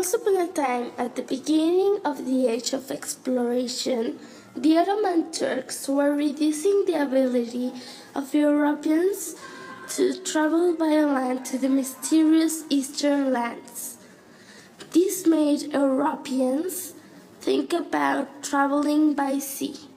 Once upon a time, at the beginning of the age of exploration, the Ottoman Turks were reducing the ability of Europeans to travel by land to the mysterious eastern lands. This made Europeans think about traveling by sea.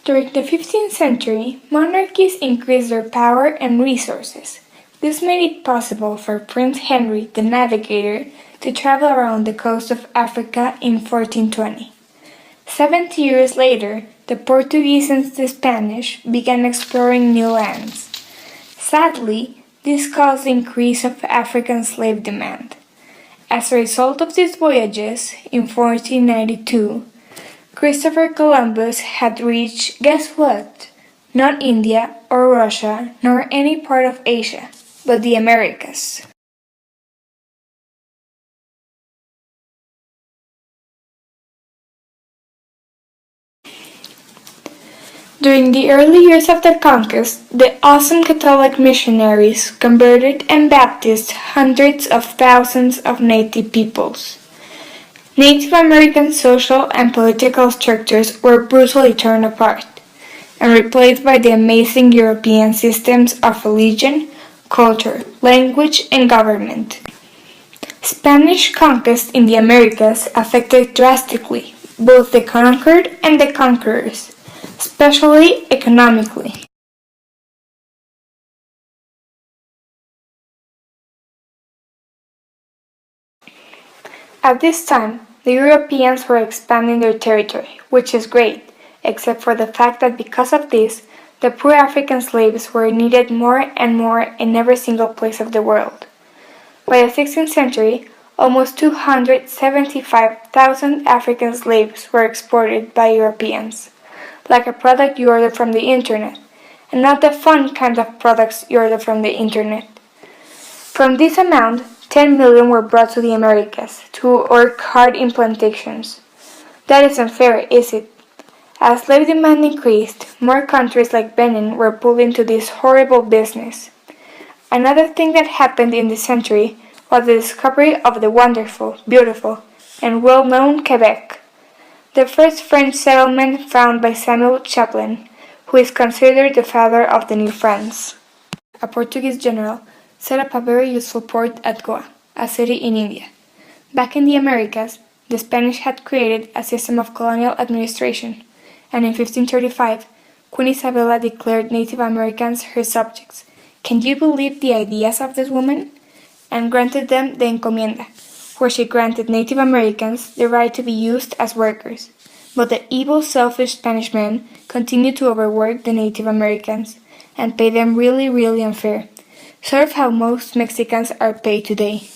During the 15th century, monarchies increased their power and resources. This made it possible for Prince Henry the Navigator to travel around the coast of Africa in 1420. 70 years later, the Portuguese and the Spanish began exploring new lands. Sadly, this caused the increase of African slave demand. As a result of these voyages, in 1492, Christopher Columbus had reached, guess what? Not India or Russia, nor any part of Asia, but the Americas. During the early years of the conquest, the awesome Catholic missionaries converted and baptized hundreds of thousands of native peoples. Native American social and political structures were brutally torn apart and replaced by the amazing European systems of religion, culture, language, and government. Spanish conquest in the Americas affected drastically both the conquered and the conquerors, especially economically. At this time, the Europeans were expanding their territory, which is great, except for the fact that because of this, the poor African slaves were needed more and more in every single place of the world. By the 16th century, almost 275,000 African slaves were exported by Europeans, like a product you order from the internet, and not the fun kind of products you order from the internet. From this amount, 10 million were brought to the Americas to work hard in plantations. That isn't fair, is it? As slave demand increased, more countries like Benin were pulled into this horrible business. Another thing that happened in this century was the discovery of the wonderful, beautiful, and well-known Quebec, the first French settlement found by Samuel Champlain, who is considered the father of the New France. A Portuguese general set up a very useful port at Goa, a city in India. Back in the Americas, the Spanish had created a system of colonial administration, and in 1535, Queen Isabella declared Native Americans her subjects. Can you believe the ideas of this woman? And granted them the encomienda, where she granted Native Americans the right to be used as workers. But the evil, selfish Spanish men continued to overwork the Native Americans and pay them really unfair, sort of how most Mexicans are paid today.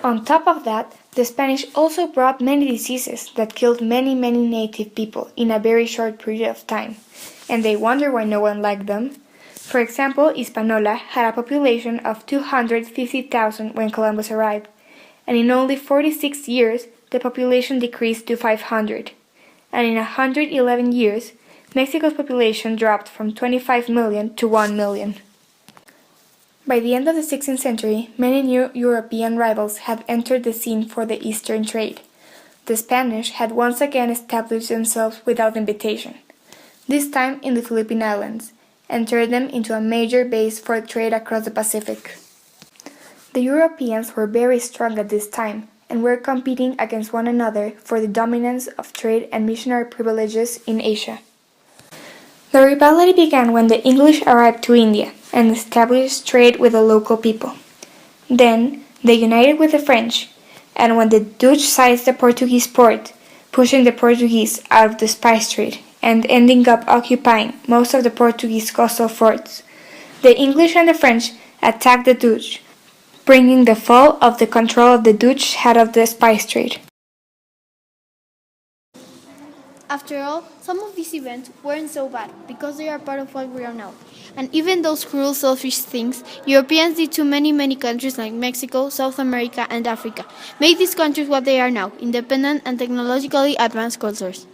On top of that, the Spanish also brought many diseases that killed many native people in a very short period of time, and they wonder why no one liked them. For example, Hispaniola had a population of 250,000 when Columbus arrived, and in only 46 years, the population decreased to 500. And in 111 years, Mexico's population dropped from 25 million to 1 million. By the end of the 16th century, many new European rivals had entered the scene for the Eastern trade. The Spanish had once again established themselves without invitation, this time in the Philippine Islands, and turned them into a major base for trade across the Pacific. The Europeans were very strong at this time and were competing against one another for the dominance of trade and missionary privileges in Asia. The rivalry began when the English arrived to India and established trade with the local people. Then they united with the French, and when the Dutch seized the Portuguese port, pushing the Portuguese out of the spice trade and ending up occupying most of the Portuguese coastal forts, the English and the French attacked the Dutch, bringing the fall of the control of the Dutch head of the spice trade. After all, some of these events weren't so bad because they are part of what we are now. And even those cruel, selfish things Europeans did to many countries like Mexico, South America, and Africa made these countries what they are now, independent and technologically advanced cultures.